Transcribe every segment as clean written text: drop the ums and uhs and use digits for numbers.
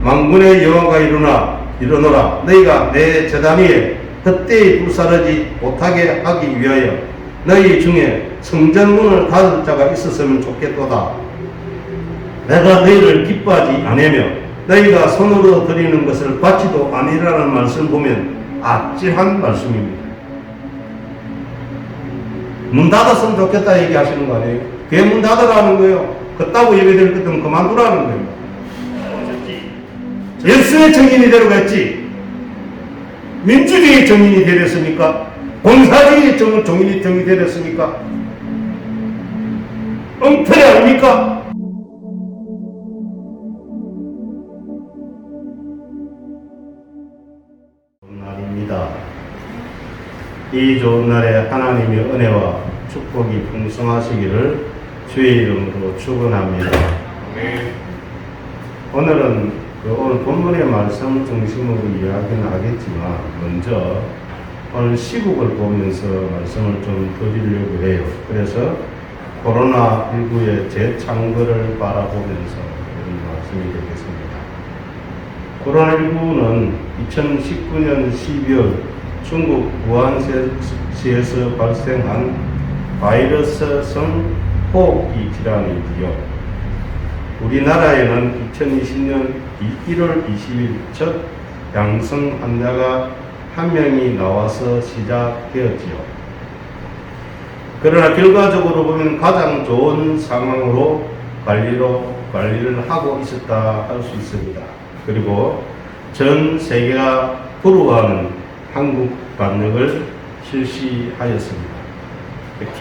만군의 여호와가 일어노라. 너희가 내 제단 위에 헛되이 불사르지 못하게 하기 위하여 너희 중에 성전문을 닫을 자가 있었으면 좋겠도다. 내가 너희를 기뻐하지 아니하며 너희가 손으로 드리는 것을 받지도 아니라는 말씀 보면 아찔한 말씀입니다. 문 닫았으면 좋겠다 얘기하시는 거 아니에요? 왜 문 닫으라는 거예요? 그따구 예배드릴 것들은 그만두라는 거예요. 예수의 정인이 되려겠지. 민주주의의 정인이 되렸습니까? 공사주의의 정인이 되렸습니까? 엉터리 아닙니까? 날입니다. 이 좋은 날에 하나님의 은혜와 축복이 풍성하시기를 주의 이름으로 축원합니다. 오늘은 오늘 본문의 말씀 중심으로 이야기는 하겠지만 먼저 오늘 시국을 보면서 말씀을 좀 드리려고 해요. 그래서 코로나19의 재창궐을 바라보면서 이런 말씀이 되겠습니다. 코로나19는 2019년 12월 중국 우한시에서 발생한 바이러스성 호흡기 질환이지요. 우리나라에는 2020년 1월 20일 첫 양성 환자가 한 명이 나와서 시작되었지요. 그러나 결과적으로 보면 가장 좋은 상황으로 관리를 하고 있었다 할 수 있습니다. 그리고 전 세계가 부러워하는 한국 방역을 실시하였습니다.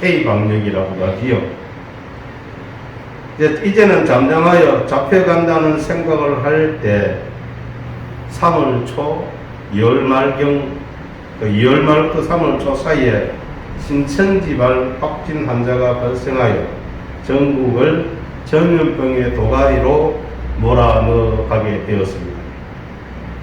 K-방역이라고 하지요. 이제는 잠잠하여 잡혀간다는 생각을 할 때 3월 초, 2월 말경, 2월 말부터 3월 초 사이에 신천지발 확진 환자가 발생하여 전국을 전염병의 도가니로 몰아넣어가게 되었습니다.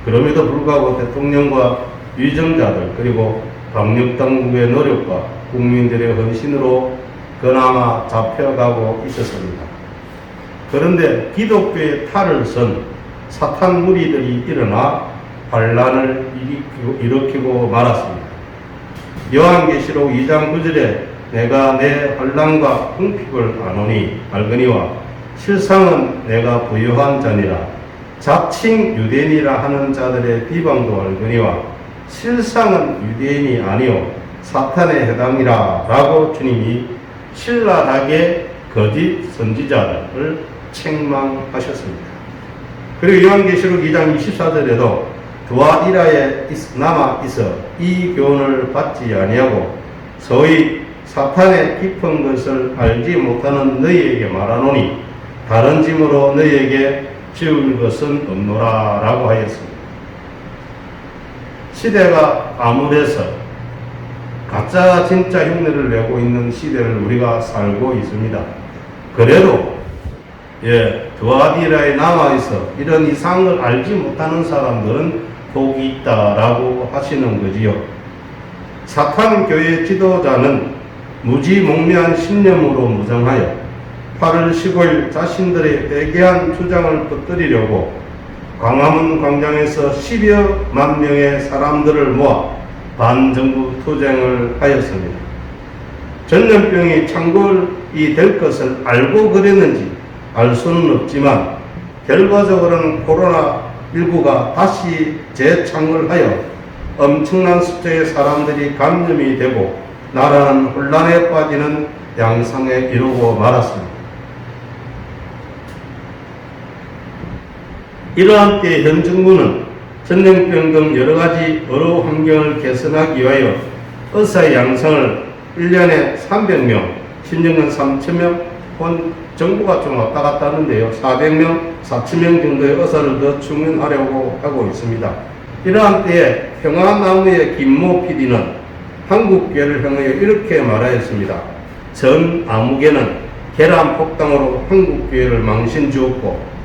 그럼에도 불구하고 대통령과 위정자들 그리고 방역당국의 노력과 국민들의 헌신으로 그나마 잡혀가고 있었습니다. 그런데 기독교의 탈을 쓴 사탄 무리들이 일어나 반란을 일으키고 말았습니다. 요한계시록 2장 9절에 내가 내 환난과 궁핍을 알거니와 실상은 내가 부유한 자니라 자칭 유대인이라 하는 자들의 비방도 알거니와 실상은 유대인이 아니요 사탄의 해당이라 라고 주님이 신랄하게 거짓 선지자들을 책망하셨습니다. 그리고 요한계시록 2장 24절에도 두아디라에 남아있어 이 교훈을 받지 아니하고 소위 사탄의 깊은 것을 알지 못하는 너희에게 말하노니 다른 짐으로 너희에게 지울 것은 없노라 라고 하였습니다. 시대가 암울해서 가짜 진짜 흉내를 내고 있는 시대를 우리가 살고 있습니다. 그래도 두아디라에 남아있어 이런 이상을 알지 못하는 사람들은 복이 있다라고 하시는 거지요. 사탄 교회 지도자는 무지몽매한 신념으로 무장하여 8월 15일 자신들의 회개한 주장을 퍼뜨리려고 광화문 광장에서 10여만 명의 사람들을 모아 반정부 투쟁을 하였습니다. 전염병이 창궐이 될 것을 알고 그랬는지 알 수는 없지만 결과적으로는 코로나19가 다시 재창궐하여 엄청난 숫자의 사람들이 감염이 되고 나라는 혼란에 빠지는 양상에 이르고 말았습니다. 이러한 때 현 정부는 전염병 등 여러가지 의료 환경을 개선하기 위하여 의사의 양성을 1년에 300명, 신정은 3,000명, 정부가 좀 왔다 갔다 하는데요. 400명, 4,000명 정도의 의사를 더 충원하려고 하고 있습니다. 이러한 때에 평화나무의 김모 PD는 한국교회를 향하여 이렇게 말하였습니다. 전 아무개는 계란 폭당으로 한국교회를 망신주었고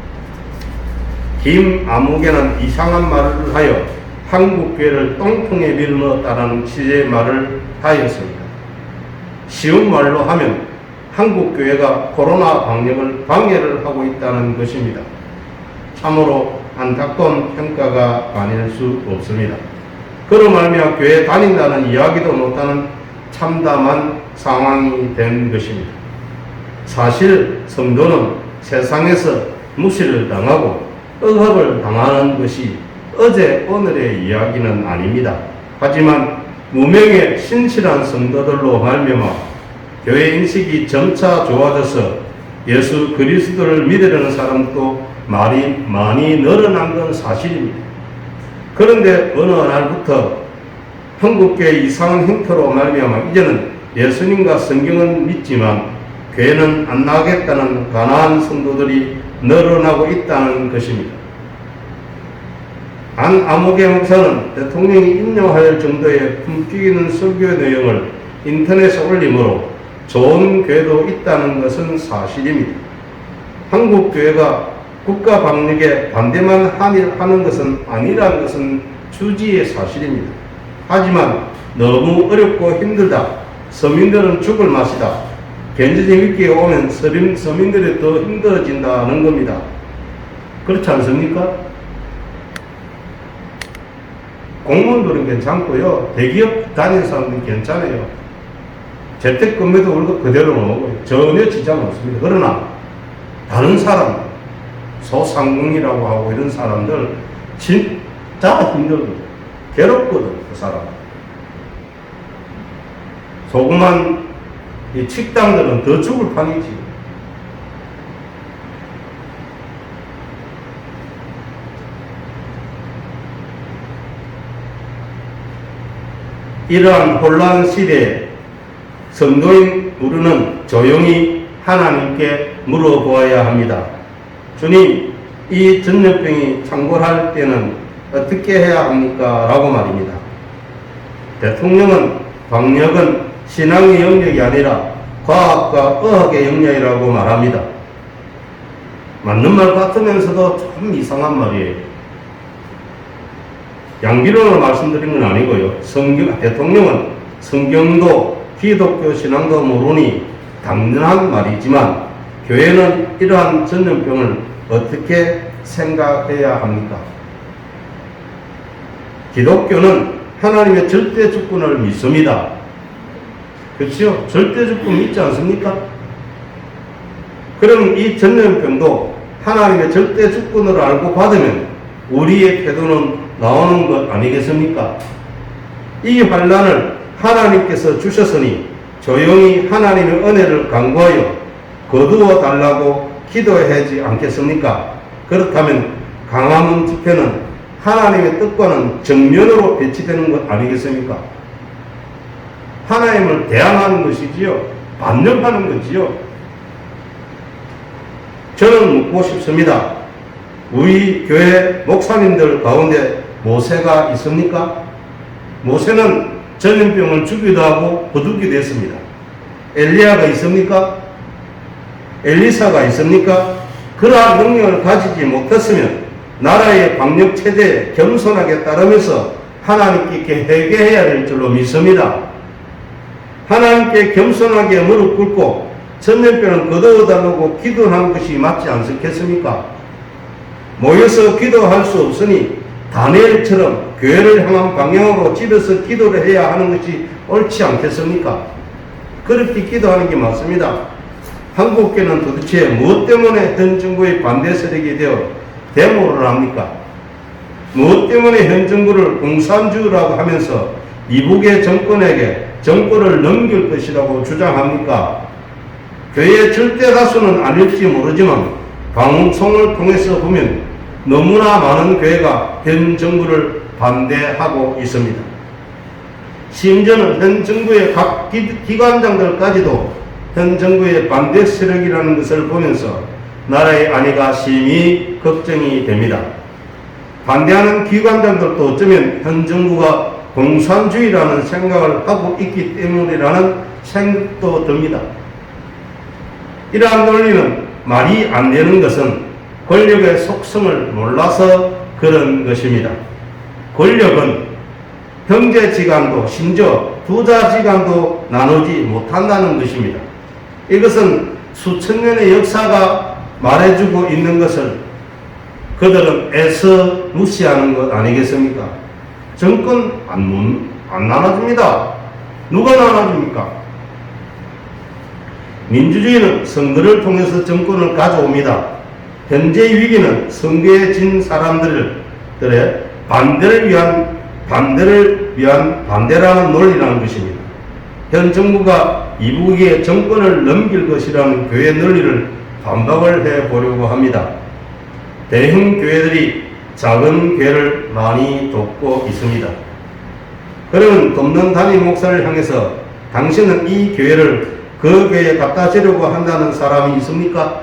김 아무개는 이상한 말을 하여 한국교회를 똥통에 밀어넣었다는 취지의 말을 하였습니다. 쉬운 말로 하면 한국교회가 코로나 방역을 방해를 하고 있다는 것입니다. 참으로 안타까운 평가가 아닐 수 없습니다. 그로 말미암아 교회 다닌다는 이야기도 못하는 참담한 상황이 된 것입니다. 사실 성도는 세상에서 무시를 당하고 억압을 당하는 것이 어제 오늘의 이야기는 아닙니다. 하지만 무명의 신실한 성도들로 말미암아 교회 인식이 점차 좋아져서 예수 그리스도를 믿으려는 사람도 많이 늘어난 건 사실입니다. 그런데 어느 날부터 한국교회 이상한 행태로 말미암아 이제는 예수님과 성경은 믿지만 교회는 안 나가겠다는 가난한 성도들이 늘어나고 있다는 것입니다. 안 아무개 목사는 대통령이 인용할 정도의 품격 있는 설교의 내용을 인터넷에 올리므로 좋은 교회도 있다는 것은 사실입니다. 한국 교회가 국가 방역에 반대만 하는 것은 아니라는 것은 주지의 사실입니다. 하지만 너무 어렵고 힘들다. 서민들은 죽을 맛이다. 경제적 위기가 오면 서민들이 더 힘들어진다는 겁니다. 그렇지 않습니까? 공무원들은 괜찮고요. 대기업 다니는 사람들은 괜찮아요. 재택근무도 월급 그대로 나오고요. 전혀 지장 없습니다. 그러나 다른 사람, 소상공인이라고 하고 이런 사람들 진짜 힘들거든. 괴롭거든, 그 사람. 조그만 이 식당들은 더 죽을 판이지. 이러한 혼란 시대에 성도인 우리는 조용히 하나님께 물어보아야 합니다. 주님, 이 전염병이 창궐할 때는 어떻게 해야 합니까? 라고 말입니다. 대통령은 방역은 신앙의 영역이 아니라 과학과 의학의 영역이라고 말합니다. 맞는 말 같으면서도 참 이상한 말이에요. 양비론으로 말씀드린 건 아니고요. 대통령은 성경도 기독교 신앙도 모르니 당연한 말이지만 교회는 이러한 전염병을 어떻게 생각해야 합니까? 기독교는 하나님의 절대 주권을 믿습니다. 그렇죠? 절대 주권 믿지 않습니까? 그럼 이 전염병도 하나님의 절대 주권을 알고 받으면 우리의 태도는 나오는 것 아니겠습니까? 이 환난을 하나님께서 주셨으니 조용히 하나님의 은혜를 간구하여 거두어 달라고 기도해야 하지 않겠습니까? 그렇다면 강화문 집회는 하나님의 뜻과는 정면으로 배치되는 것 아니겠습니까? 하나님을 대항하는 것이지요. 반역하는 거지요. 저는 묻고 싶습니다. 우리 교회 목사님들 가운데 모세가 있습니까? 모세는 전염병을 주기도 하고 거두기도 했습니다. 엘리야가 있습니까? 엘리사가 있습니까? 그러한 능력을 가지지 못했으면 나라의 방역 체제에 겸손하게 따르면서 하나님께 회개해야 될 줄로 믿습니다. 하나님께 겸손하게 무릎 꿇고 전염병을 거두어달라고 기도하는 것이 맞지 않겠습니까? 모여서 기도할 수 없으니 다니엘처럼 교회를 향한 방향으로 집에서 기도를 해야 하는 것이 옳지 않겠습니까? 그렇게 기도하는 게 맞습니다. 한국교회는 도대체 무엇 때문에 현 정부의 반대 세력이 되어 데모를 합니까? 무엇 때문에 현 정부를 공산주의라고 하면서 이북의 정권에게 정권을 넘길 것이라고 주장합니까? 교회의 절대 다수는 아닐지 모르지만 방송을 통해서 보면 너무나 많은 교회가 현 정부를 반대하고 있습니다. 심지어는 현 정부의 각 기관장들까지도 현 정부의 반대 세력이라는 것을 보면서 나라의 안위가 심히 걱정이 됩니다. 반대하는 기관장들도 어쩌면 현 정부가 공산주의라는 생각을 하고 있기 때문이라는 생각도 듭니다. 이러한 논리는 말이 안 되는 것은 권력의 속성을 몰라서 그런 것입니다. 권력은 형제지간도 심지어 부자지간도 나누지 못한다는 것입니다. 이것은 수천 년의 역사가 말해주고 있는 것을 그들은 애써 무시하는 것 아니겠습니까? 정권 안 나눠줍니다. 누가 나눠줍니까? 민주주의는 선거를 통해서 정권을 가져옵니다. 현재 위기는 선거에 진 사람들의 반대를 위한 반대라는 논리라는 것입니다. 현 정부가 이북에게 정권을 넘길 것이라는 교회 논리를 반박을 해보려고 합니다. 대형 교회들이 작은 교회를 많이 돕고 있습니다. 그러면 돕는 담임 목사를 향해서 당신은 이 교회를 그 교회에 갖다 주려고 한다는 사람이 있습니까?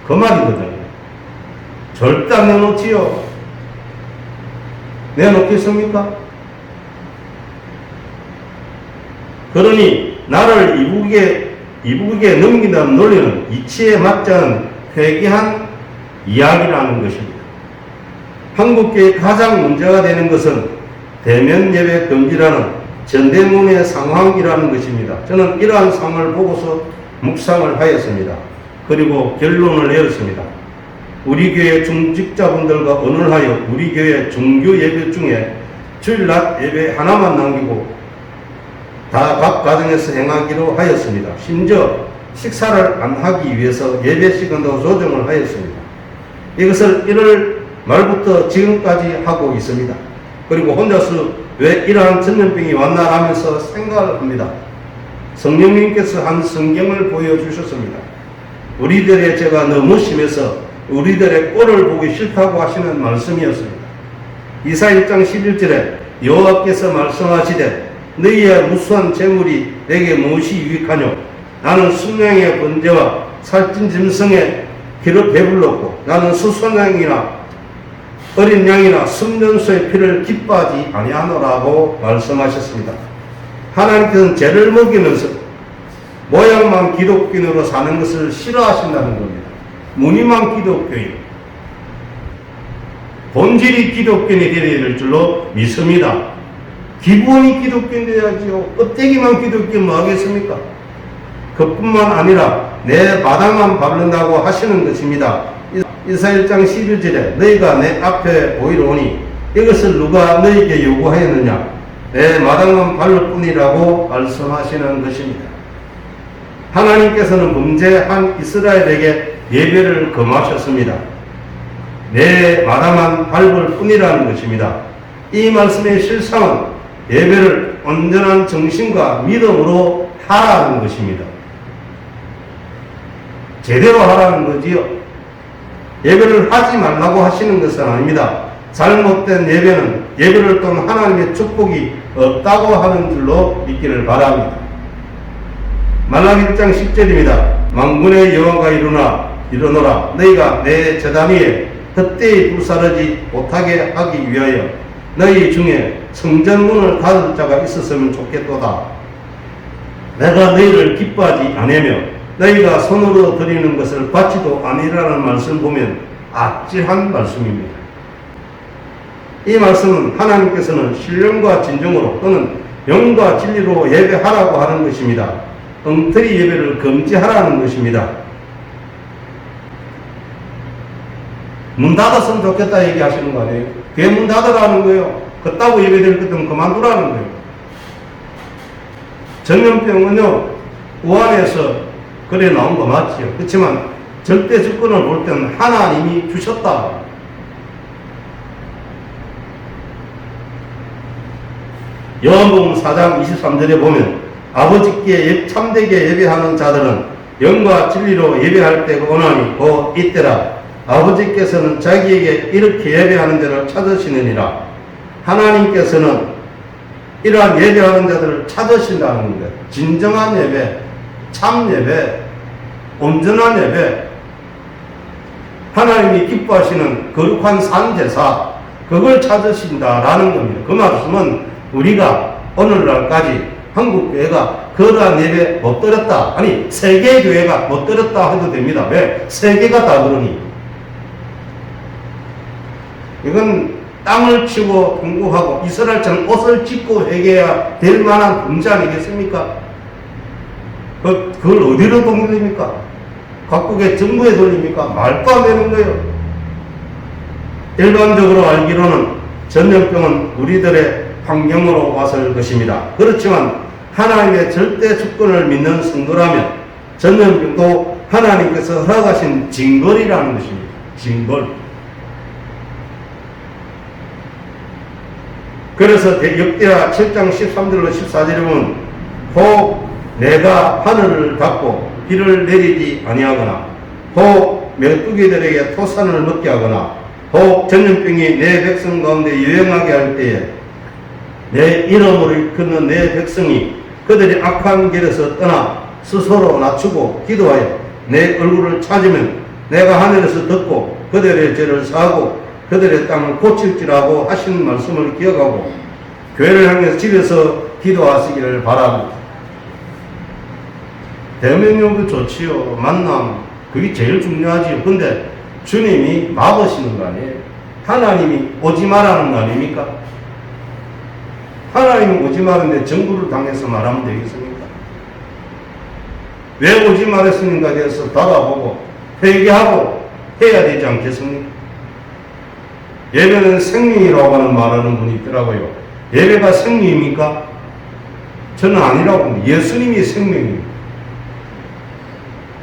그 말이거든요. 절대 안 내놓지요. 내놓겠습니까? 그러니 나를 이북에게 넘긴다는 논리는 이치에 맞지 않은 회개한 이야기라는 것입니다. 한국교회의 가장 문제가 되는 것은 대면 예배 금지라는 전대문의 상황이라는 것입니다. 저는 이러한 상황을 보고서 묵상을 하였습니다. 그리고 결론을 내렸습니다. 우리 교회 중직자분들과 언론하여 우리 교회 중교 예배 중에 주일 낮 예배 하나만 남기고 다 각 가정에서 행하기로 하였습니다. 심지어 식사를 안 하기 위해서 예배 시간도 조정을 하였습니다. 이것을 1월 말부터 지금까지 하고 있습니다. 그리고 혼자서 왜 이러한 전염병이 왔나 하면서 생각을 합니다. 성령님께서 한 성경을 보여주셨습니다. 우리들의 죄가 너무 심해서 우리들의 꼴을 보기 싫다고 하시는 말씀이었습니다. 이사 1장 11절에 여호와께서 말씀하시되 너희의 무수한 재물이 내게 무엇이 유익하뇨? 나는 순양의 번제와 살찐 짐승의 피를 배불렀고 나는 수선양이나 어린 양이나 순년소의 피를 기뻐하지 아니하노라고 말씀하셨습니다. 하나님께서는 죄를 먹이면서 모양만 기독교인으로 사는 것을 싫어하신다는 겁니다. 무늬만 기독교인, 본질이 기독교인이 되어야 될 줄로 믿습니다. 기본이 기독교인 되어야지요. 껍데기만 기독교인 뭐 하겠습니까? 그뿐만 아니라 내 마당만 밟는다고 하시는 것입니다. 이사 1장 11절에 너희가 내 앞에 보이러 오니 이것을 누가 너희에게 요구하였느냐? 내 마당만 밟을 뿐이라고 말씀하시는 것입니다. 하나님께서는 범죄한 이스라엘에게 예배를 금하셨습니다. 내 마당만 밟을 뿐이라는 것입니다. 이 말씀의 실상은 예배를 온전한 정신과 믿음으로 하라는 것입니다. 제대로 하라는 거지요. 예배를 하지 말라고 하시는 것은 아닙니다. 잘못된 예배는 예배를 통한 하나님의 축복이 없다고 하는 줄로 믿기를 바랍니다. 말라기 1장 10절입니다. 만군의 여호와가 일어노라. 너희가 내 제단 위에 헛되이 불사르지 못하게 하기 위하여 너희 중에 성전문을 닫을 자가 있었으면 좋겠도다. 내가 너희를 기뻐하지 아니하며 너희가 손으로 드리는 것을 받지도 아니라는 말씀 보면 아찔한 말씀입니다. 이 말씀은 하나님께서는 신령과 진정으로 또는 영과 진리로 예배하라고 하는 것입니다. 엉터리 예배를 금지하라는 것입니다. 문 닫았으면 좋겠다 얘기하시는 거 아니에요? 교회 문 닫으라는 거예요. 그따구 예배될 것들은 그만두라는 거예요. 전염병은요, 우한에서 그래 나온 거 맞지요. 그렇지만 절대 주권을 볼 때는 하나님이 주셨다. 요한복음 4장 23절에 보면 아버지께 참되게 예배하는 자들은 영과 진리로 예배할 때가 오나니 곧 이때라. 아버지께서는 자기에게 이렇게 예배하는 자를 찾으시느니라. 하나님께서는 이러한 예배하는 자들을 찾으신다는 거예요. 진정한 예배, 참 예배, 온전한 예배, 하나님이 기뻐하시는 거룩한 산제사, 그걸 찾으신다라는 겁니다. 그 말씀은 우리가 오늘날까지 한국교회가 그러한 예배 못 드렸다. 아니, 세계교회가 못 드렸다 해도 됩니다. 왜? 세계가 다 그러니. 이건 땅을 치고 통곡하고 이스라엘처럼 옷을 찢고 회개해야 될 만한 범죄 아니겠습니까? 그걸 어디로 돌립니까? 각국의 정부에 돌립니까? 말도 안 되는 거예요. 일반적으로 알기로는 전염병은 우리들의 환경으로 왔을 것입니다. 그렇지만 하나님의 절대 주권을 믿는 성도라면 전염병도 하나님께서 허락하신 징벌이라는 것입니다. 징벌. 그래서 역대하 7장 13절로 14절에 보면 혹 내가 하늘을 닫고 비를 내리지 아니하거나 혹 메뚜기들에게 토산을 먹게 하거나 혹 전염병이 내 백성 가운데 유행하게 할 때에 내 이름으로 일컫는 내 백성이 그들의 악한 길에서 떠나 스스로 낮추고 기도하여 내 얼굴을 찾으면 내가 하늘에서 듣고 그들의 죄를 사하고 그들의 땅을 고칠지라고 하신 말씀을 기억하고 교회를 향해서 집에서 기도하시기를 바랍니다. 대면용도 좋지요. 만남 그게 제일 중요하지요. 근데 주님이 막으시는 거 아니에요? 하나님이 오지 말라는 거 아닙니까? 하나님은 오지 말는데 정부를 당해서 말하면 되겠습니까? 왜 오지 말했습니까? 대해서 돌아보고 회개하고 해야 되지 않겠습니까? 예배는 생명이라고 하는 말하는 분이 있더라고요. 예배가 생명입니까? 저는 아니라고 봅니다. 예수님이 생명입니다.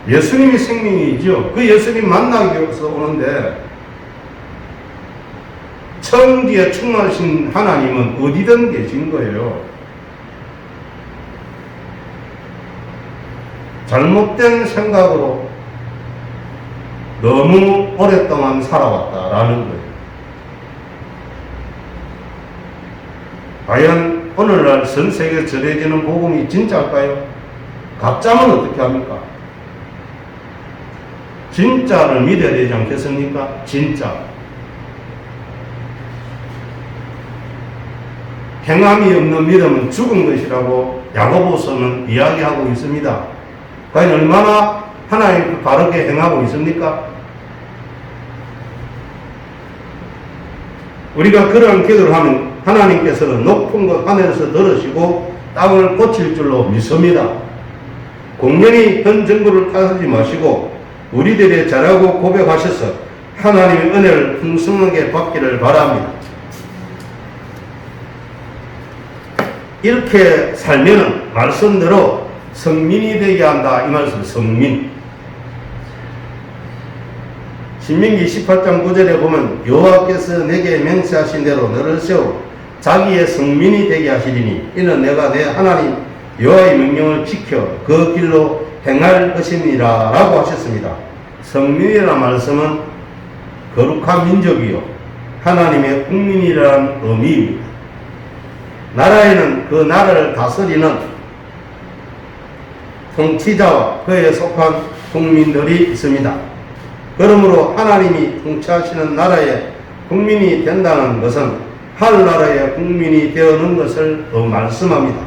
예수님이 생명이죠. 그 예수님 만나기 위해서 오는데 천지에 충만하신 하나님은 어디든 계신 거예요. 잘못된 생각으로 너무 오랫동안 살아왔다라는 거예요. 과연 오늘날 전 세계에 전해지는 복음이 진짜일까요? 가짜면 어떻게 합니까? 진짜를 믿어야 되지 않겠습니까? 진짜. 행함이 없는 믿음은 죽은 것이라고 야고보서는 이야기하고 있습니다. 과연 얼마나 하나님 바르게 행하고 있습니까? 우리가 그러한 기도를 하면 하나님께서는 높은 곳 하늘에서 들으시고 땅을 고칠 줄로 믿습니다. 공연히 현 정부를 탓하지 마시고 우리들의 잘하고 고백하셔서 하나님의 은혜를 풍성하게 받기를 바랍니다. 이렇게 살면은 말씀대로 성민이 되게 한다. 이 말씀 성민. 신명기 18장 9절에 보면 여호와께서 내게 맹세하신 대로 너를 세워 자기의 성민이 되게 하시리니 이는 내가 내 하나님 여호와의 명령을 지켜 그 길로 행할 것입니다 라고 하셨습니다. 성민이라는 말씀은 거룩한 민족이요 하나님의 국민이라는 의미입니다. 나라에는 그 나라를 다스리는 통치자와 그에 속한 국민들이 있습니다. 그러므로 하나님이 통치하시는 나라의 국민이 된다는 것은 하늘나라의 국민이 되어는 것을 말씀합니다.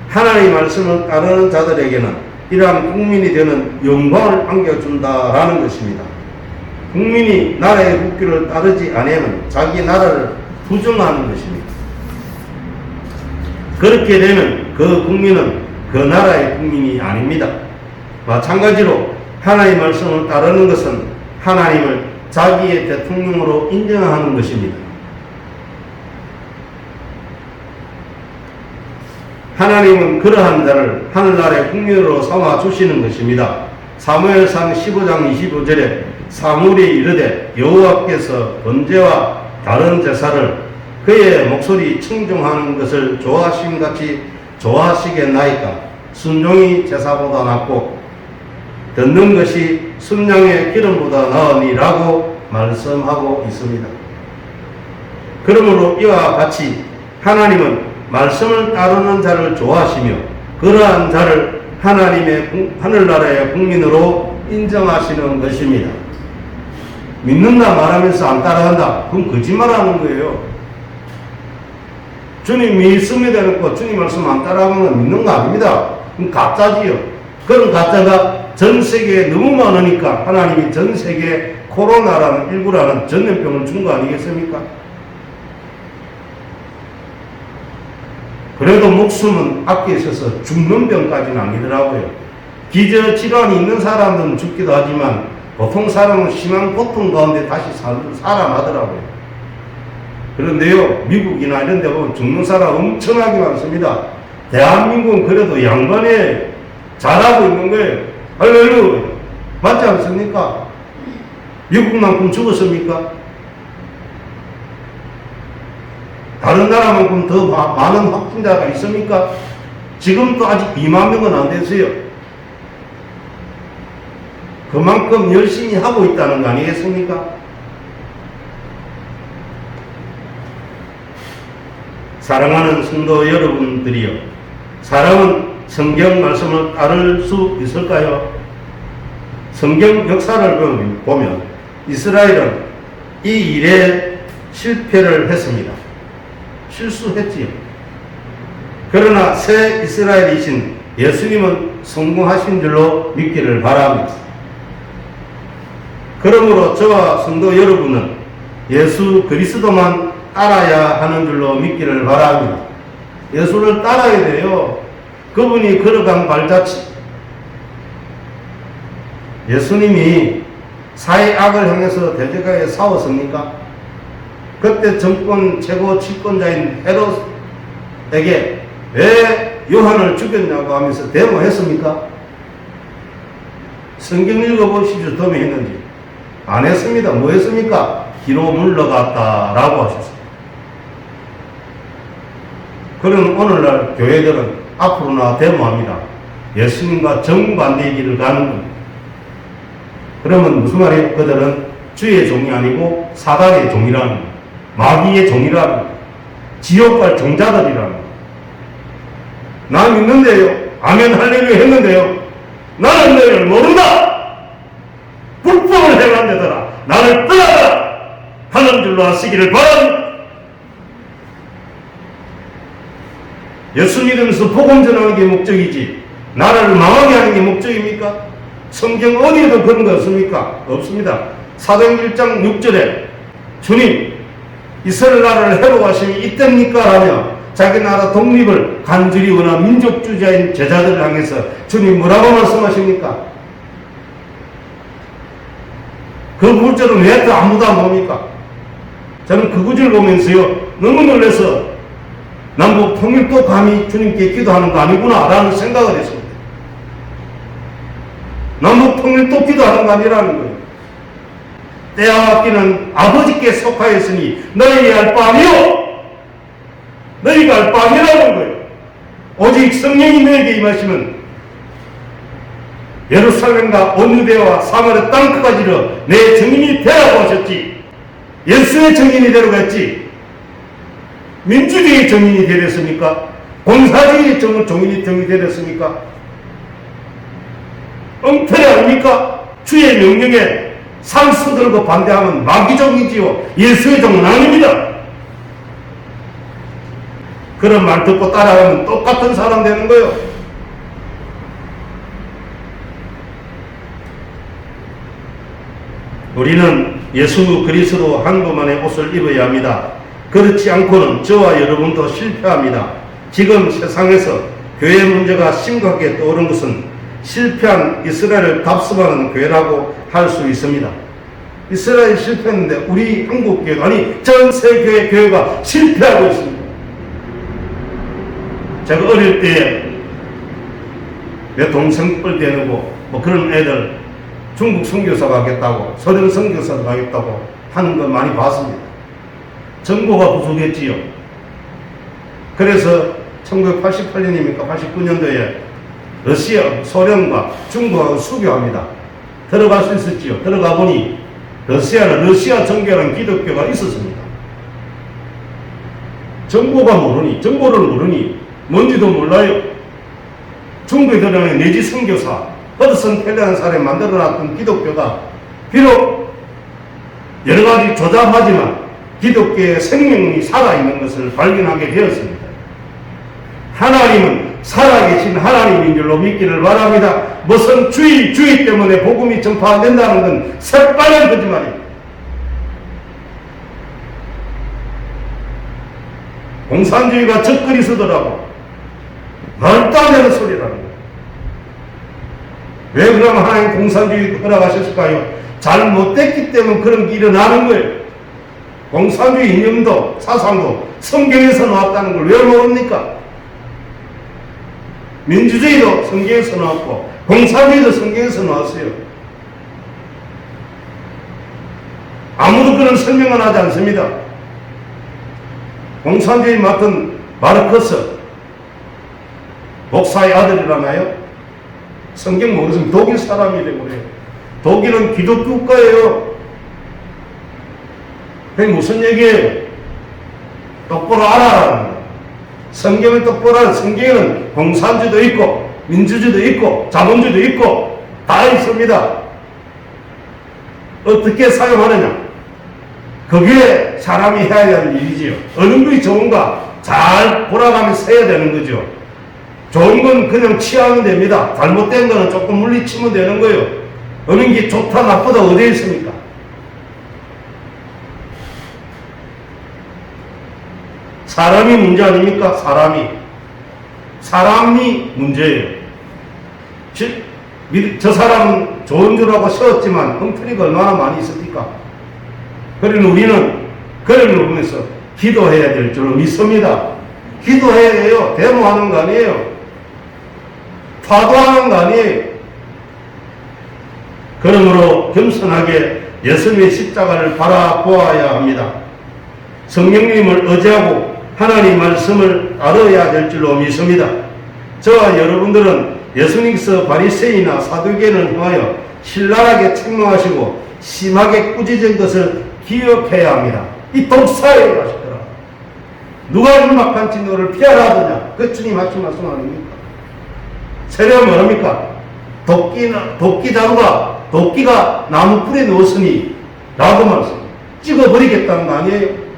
하나님의 말씀을 따르는 자들에게는 이러한 국민이 되는 영광을 안겨준다라는 것입니다. 국민이 나라의 국기를 따르지 아니하면 자기 나라를 부정하는 것입니다. 그렇게 되면 그 국민은 그 나라의 국민이 아닙니다. 마찬가지로 하나님의 말씀을 따르는 것은 하나님을 자기의 대통령으로 인정하는 것입니다. 하나님은 그러한 자를 하늘나라의 국민으로 삼아 주시는 것입니다. 사무엘상 15장 25절에 사무엘이 이르되 여호와께서 번제와 다른 제사를 그의 목소리 청종하는 것을 좋아하신 같이 좋아하시겠나이까? 순종이 제사보다 낫고 듣는 것이 순양의 기름보다 나으니라고 말씀하고 있습니다. 그러므로 이와 같이 하나님은 말씀을 따르는 자를 좋아하시며 그러한 자를 하나님의 하늘나라의 국민으로 인정하시는 것입니다. 믿는다 말하면서 안 따라간다. 그건 거짓말하는 거예요. 주님 믿습니다 해놓고 주님 말씀 안 따라가면 믿는 거 아닙니다. 그건 가짜지요. 그런 가짜가 전 세계에 너무 많으니까 하나님이 전 세계에 코로나라는 19라는 전염병을 준 거 아니겠습니까? 그래도 목숨은 아껴 있어서 죽는 병까지는 아니더라고요. 기저질환이 있는 사람들은 죽기도 하지만 보통 사람은 심한 고통 가운데 다시 살아나더라고요. 그런데요, 미국이나 이런 데 보면 죽는 사람 엄청나게 많습니다. 대한민국은 그래도 양반에 잘하고 있는 거예요. 할렐루야. 맞지 않습니까? 미국만큼 죽었습니까? 다른 나라만큼 더 많은 확진자가 있습니까? 지금도 아직 2만 명은 안 됐어요. 그만큼 열심히 하고 있다는 거 아니겠습니까? 사랑하는 성도 여러분들이요, 사람은 성경 말씀을 따를 수 있을까요? 성경 역사를 보면 이스라엘은 이 일에 실패를 했습니다. 실수했지요. 그러나 새 이스라엘이신 예수님은 성공하신 줄로 믿기를 바랍니다. 그러므로 저와 성도 여러분은 예수 그리스도만 따라야 하는 줄로 믿기를 바랍니다. 예수를 따라야 돼요. 그분이 걸어간 발자취. 예수님이 사의 악을 향해서 대적하게 싸웠습니까? 그때 정권 최고 집권자인 헤롯에게 왜 요한을 죽였냐고 하면서 데모했습니까? 성경 읽어보시죠. 데모했는지. 안 했습니다. 뭐 했습니까? 기로 물러갔다라고 하셨습니다. 그럼 오늘날 교회들은 앞으로나 데모합니다. 예수님과 정반대의 길을 가는 겁니다. 그러면 무슨 말이에요? 그들은 주의 종이 아니고 사단의 종이라는 거예요. 마귀의 종이라는 거예요. 지옥 갈 종자들이라는 거예요. 나 믿는데요. 아멘 할렐루야 했는데요. 나는 너희를 모른다. 불법을 행한 데더라. 나를 떠나라 하는 줄로 하시기를 바랍니다. 예수 믿으면서 복음 전하는 게 목적이지 나라를 망하게 하는 게 목적입니까? 성경 어디에도 그런 거 없습니까? 없습니다. 사도행 1장 6절에 주님 이스라엘 나라를 해로하심이 이때입니까? 라며 자기 나라 독립을 간절히 원한 민족주의자인 제자들을 향해서 주님 뭐라고 말씀하십니까? 그 구절은 왜 또 아무도 안 봅니까? 저는 그 구절 보면서요 너무 놀라서 남북 통일도 감히 주님께 기도하는 거 아니구나 라는 생각을 했습니다. 남북 통일도 기도하는 거 아니라는 거예요. 때와 학기는 아버지께 속하였으니 너희의 알 바 아니요 너희가 알 바 아니라는 거예요. 오직 성령이 너희에게 임하시면 예루살렘과 온 유대와 사마리아 땅끝까지로 내 증인이 되라고 하셨지. 예수의 증인이 되라고 했지. 민주주의의 정인이 되렸습니까? 공사주의의 정인이 되렸습니까? 엉터리 아닙니까? 주의 명령에 상수 들고 반대하면 마귀종이지요. 예수의 종은 아닙니다. 그런 말 듣고 따라가면 똑같은 사람 되는 거예요. 우리는 예수 그리스도 한 것만의 옷을 입어야 합니다. 그렇지 않고는 저와 여러분도 실패합니다. 지금 세상에서 교회 문제가 심각하게 떠오른 것은 실패한 이스라엘을 답습하는 교회라고 할 수 있습니다. 이스라엘이 실패했는데 우리 한국교회가 아니 전 세계의 교회가 실패하고 있습니다. 제가 어릴 때 내 동생 뻘 대놓고 뭐 그런 애들 중국 선교사 가겠다고 소련 선교사 가겠다고 하는 거 많이 봤습니다. 정보가 부족했지요. 그래서 1988년입니까? 89년도에 러시아, 소련과 중국하고 수교합니다. 들어갈 수 있었지요. 들어가 보니 러시아는 러시아 정교라는 기독교가 있었습니다. 정보를 모르니 뭔지도 몰라요. 중국에 들어가는 내지 선교사 허드슨 텔레라는 사람이 만들어놨던 기독교가 비록 여러가지 조잡하지만 기독교의 생명이 살아있는 것을 발견하게 되었습니다. 하나님은 살아계신 하나님인 줄로 믿기를 바랍니다. 무슨 주의 때문에 복음이 전파 안 된다는 건 새빨간 거짓말입니다. 공산주의가 적그리 쓰더라고. 말도 안 되는 소리라는 거예요. 왜 그러면 하나님 공산주의 허락하셨을까요? 잘못됐기 때문에 그런 게 일어나는 거예요. 공산주의 이념도 사상도 성경에서 나왔다는 걸 왜 모릅니까? 민주주의도 성경에서 나왔고 공산주의도 성경에서 나왔어요. 아무도 그런 설명을 하지 않습니다. 공산주의 맡은 마르크스 목사의 아들이라나요? 성경 모르시면 독일 사람이라고 그래요. 독일은 기독교 국가예요. 그게 무슨 얘기예요? 똑바로 알아라는 거예요. 성경을 똑바로 알아. 성경에는 공산주의도 있고 민주주의도 있고 자본주의도 있고 다 있습니다. 어떻게 사용하느냐? 그게 사람이 해야 할 일이지요. 어느 것이 좋은가 잘 돌아가면서 해야 되는 거죠. 좋은 건 그냥 취하면 됩니다. 잘못된 거는 조금 물리치면 되는 거예요. 어느 게 좋다 나쁘다 어디에 있습니까? 사람이 문제 아닙니까? 사람이 문제예요. 저 사람은 좋은 줄 알고 세웠지만 엉터리가 얼마나 많이 있습니까? 그러니 우리는 그런 걸 보면서 기도해야 될 줄로 믿습니다. 기도해야 해요. 데모하는 거 아니에요. 파도하는 거 아니에요. 그러므로 겸손하게 예수님의 십자가를 바라보아야 합니다. 성령님을 의지하고 하나님 말씀을 알아야 될 줄로 믿습니다. 저와 여러분들은 예수님께서 바리새인이나 사두개인을 향하여 신랄하게 책망하시고 심하게 꾸짖은 것을 기억해야 합니다. 이 독사에 가시더라. 누가 흉악한 진노를 피하라 하더냐? 그 주님 하신 말씀 아닙니까? 세례가 뭐랍니까? 도끼가 나무 뿔에 넣었으니 라고 말씀. 찍어버리겠다는 거 아니에요?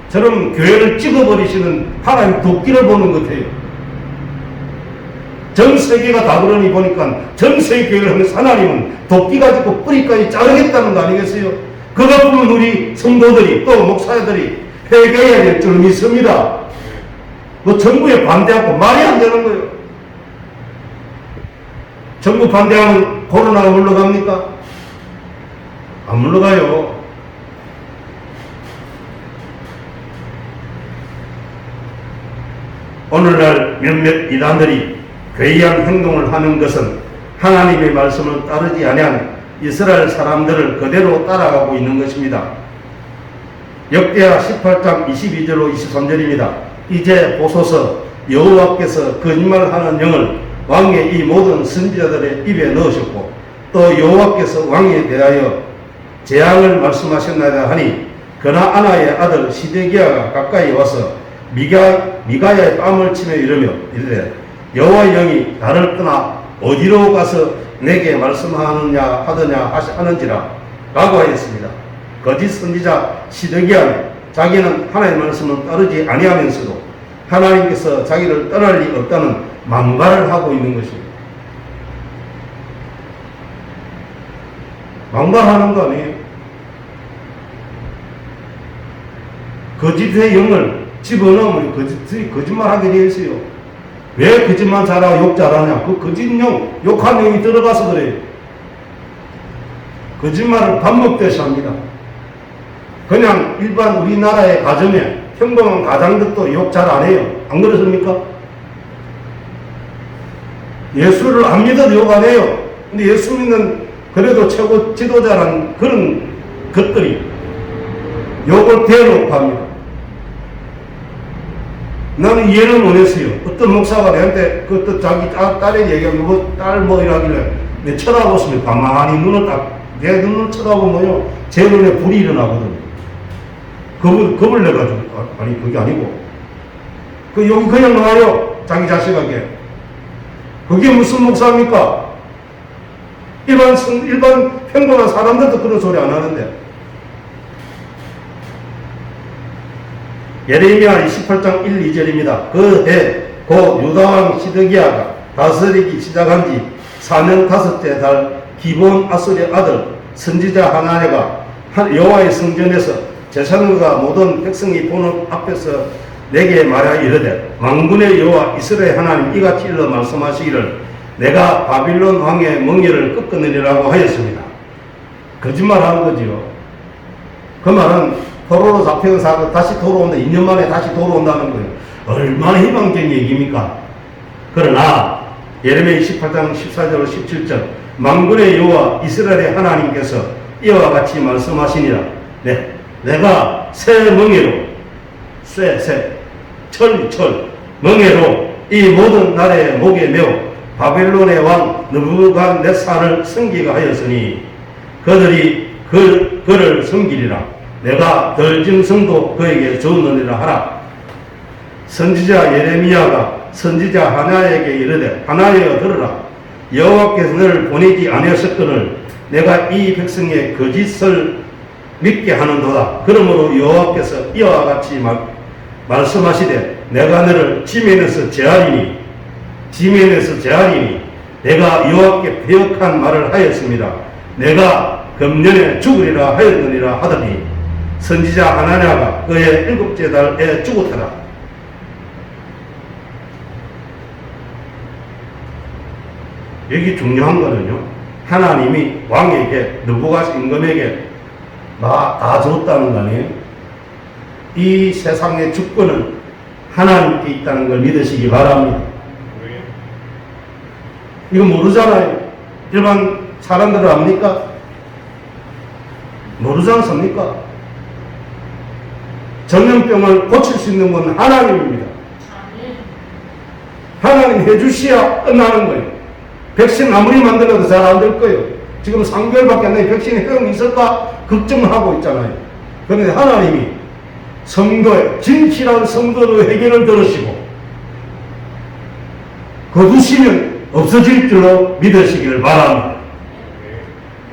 저런 교회를 찍어버리시는 하나님 도끼를 보는 것 같아요. 전 세계가 다 그러니 보니까 전 세계 교회를 하면서 하나님은 도끼 가지고 뿌리까지 자르겠다는 거 아니겠어요? 그것 보면 우리 성도들이 또 목사들이 회개해야 될 줄 믿습니다. 뭐 정부에 반대하고 말이 안 되는 거예요. 정부 반대하면 코로나가 물러갑니까? 안 물러가요. 오늘날 몇몇 이단들이 괴이한 행동을 하는 것은 하나님의 말씀을 따르지 아니한 이스라엘 사람들을 그대로 따라가고 있는 것입니다. 역대하 18장 22절로 23절입니다. 이제 보소서 여호와께서 거짓말하는 영을 왕의 이 모든 선지자들의 입에 넣으셨고 또 여호와께서 왕에 대하여 재앙을 말씀하셨나이다 하니 그나아나의 아들 시드기야가 가까이 와서 미가야의 뺨을 치며 이르되 여호와의 영이 나를 떠나 어디로 가서 내게 말씀하느냐 하는지라 라고 하였습니다. 거짓 선지자 시드기야는 자기는 하나님의 말씀을 따르지 아니하면서도 하나님께서 자기를 떠날 리 없다는 망발을 하고 있는 것입니다. 망발하는 거 아니에요? 거짓의 영을 집어넣으면 거짓말하게 되어 있어요. 왜 거짓말 잘하고 욕 잘하냐? 그 거짓용, 욕한 영이 들어가서 그래요. 거짓말을 반복되시 합니다. 그냥 일반 우리나라의 가정에 평범한 가장들도 욕 잘 안 해요. 안 그렇습니까? 예수를 안 믿어도 욕 안 해요. 근데 예수 믿는 그래도 최고 지도자란 그런 것들이 욕을 대놓고 합니다. 나는 이해를 못했어요. 어떤 목사가 내한테 그 자기 딸의 얘기하면 딸 이러길래 내 쳐다보시면 가만히 눈을 내 눈을 쳐다보면요 제 눈에 불이 일어나거든요. 겁을 내가지고 아니 그게 아니고 여기 그냥 나와요. 자기 자식에게. 그게 무슨 목사입니까? 일반 평범한 사람들도 그런 소리 안 하는데. 예레미야 28장 1, 2절입니다. 그 해 곧 유다왕 시드기야가 다스리기 시작한 지 4년 5째 달 기본 아술의 아들 선지자 하나냐가 여호와의 성전에서 제사장과 모든 백성이 보는 앞에서 내게 말하여 이르되 만군의 여호와 이스라엘 하나님 이같이 일러 말씀하시기를 내가 바빌론 왕의 멍에를 꺾느니라고 하였습니다. 거짓말 하는 거지요. 그 말은 포로로 잡혀온 사람 다시 돌아온다. 2년 만에 다시 돌아온다는 거예요. 얼마나 희망적인 얘기입니까? 그러나 예레미야 28장 14절 17절 만군의 여호와 이스라엘의 하나님께서 이와 같이 말씀하시니라. 내가 새 멍에로 철 멍에로 이 모든 나라의 목에 메어 바벨론의 왕 느부갓네살을 섬기게 하였으니 그들이 그를 섬기리라. 내가 덜짐승도 그에게 주었느니라 하라. 선지자 예레미야가 선지자 하나에게 이르되 하나여 들으라. 여호와께서 너를 보내지 아니하셨거늘 내가 이 백성의 거짓을 믿게 하는도다. 그러므로 여호와께서 이와 같이 말씀하시되 내가 너를 지면에서 제하리니 내가 여호와께 배역한 말을 하였습니다. 내가 금년에 죽으리라 하였느니라 하더니 선지자 하나냐가 그의 7째 달에 죽었더라. 여기 중요한 거는요, 하나님이 왕에게 느부갓 임금에게 다 줬다는 거 아니에요? 이 세상의 주권은 하나님께 있다는 걸 믿으시기 바랍니다. 이거 모르잖아요. 일반 사람들은 압니까? 모르지 않습니까? 전염병을 고칠 수 있는 건 하나님입니다. 하나님 해주셔야 끝나는 거예요. 백신 아무리 만들어도 잘 안 될 거예요. 지금 3개월밖에 안 되니 백신에 효용이 있을까 걱정을 하고 있잖아요. 그런데 하나님이 성도의 진실한 성도의 회개를 들으시고 거두시면 없어질 줄로 믿으시기를 바랍니다.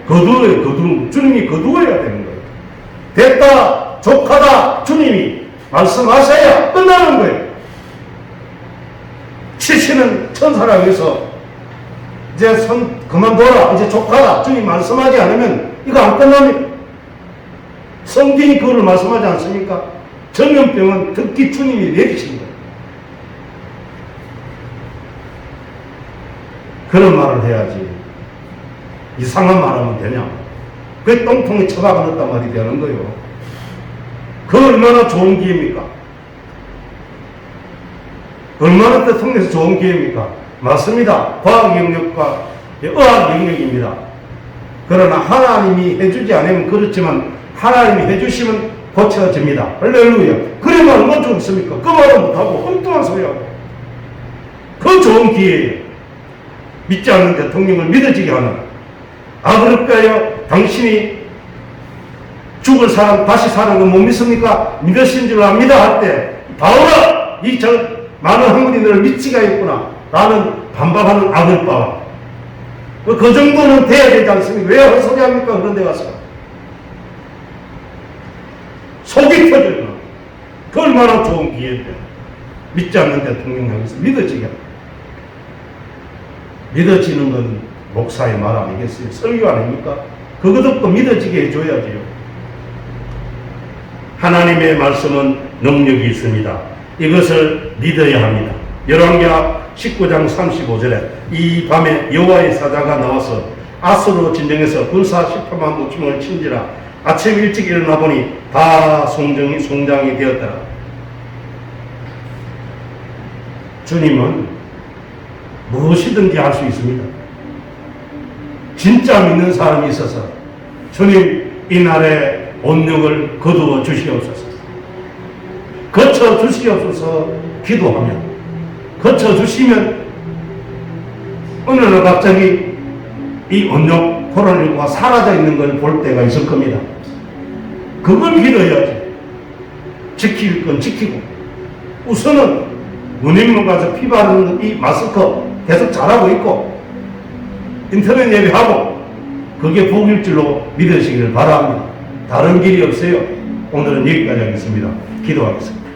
거두어요. 주님이 거두어야 되는 거예요. 됐다, 족하다, 주님이 말씀하셔야 끝나는 거예요. 치시는 천사라 해서 이제 그만둬라, 이제 족하다, 주님 말씀하지 않으면 이거 안 끝납니다. 성경이 그거를 말씀하지 않습니까? 전염병은 특히 주님이 내리신 거예요. 그런 말을 해야지. 이상한 말하면 되냐? 그게 똥통에 처박아 넣었단 말이 되는 거예요. 그 얼마나 좋은 기회입니까? 얼마나 대통령에서 좋은 기회입니까? 맞습니다. 과학 영역과 의학 영역입니다. 그러나 하나님이 해주지 않으면 그렇지만 하나님이 해주시면 고쳐집니다. 할렐루야. 그래만 얼마나 좋습니까? 그 말은 못하고 엉뚱한 소리하고. 그 좋은 기회예요. 믿지 않는 대통령을 믿어지게 하는. 아, 그럴까요? 당신이 죽을 사람 다시 사는 건 못 믿습니까? 믿으신 줄 압니다 할 때 바오라! 많은 한국인들을 믿지가 있구나. 나는 반박하는 악을 봐와. 그 정도는 돼야 되지 않습니까? 왜 헛소리 합니까? 그런 데 가서. 속이 터져요. 그 얼마나 좋은 기회인데. 믿지 않는 대통령 향해서 믿어지게. 믿어지는 건 목사의 말 아니겠어요? 설교 아닙니까? 그것 없고 믿어지게 해줘야지요. 하나님의 말씀은 능력이 있습니다. 이것을 믿어야 합니다. 열왕기하 19장 35절에 이 밤에 여호와의 사자가 나와서 아수르 진영에서 군사 18만 5천을 친지라 아침 일찍 일어나 보니 다 송장이 되었더라. 주님은 무엇이든지 할 수 있습니다. 진짜 믿는 사람이 있어서 주님 이날의 온영을 거두어 주시옵소서. 거쳐 주시옵소서 기도하면 거쳐 주시면 어느 날 갑자기 이 온역 코로나19가 사라져 있는 걸 볼 때가 있을 겁니다. 그걸 믿어야지. 지킬 건 지키고 우선은 문인문 가서 피 바르는 이 마스크 계속 잘하고 있고 인터넷 예배하고 그게 복일 줄로 믿으시기를 바랍니다. 다른 길이 없어요. 오늘은 여기까지 하겠습니다. 기도하겠습니다.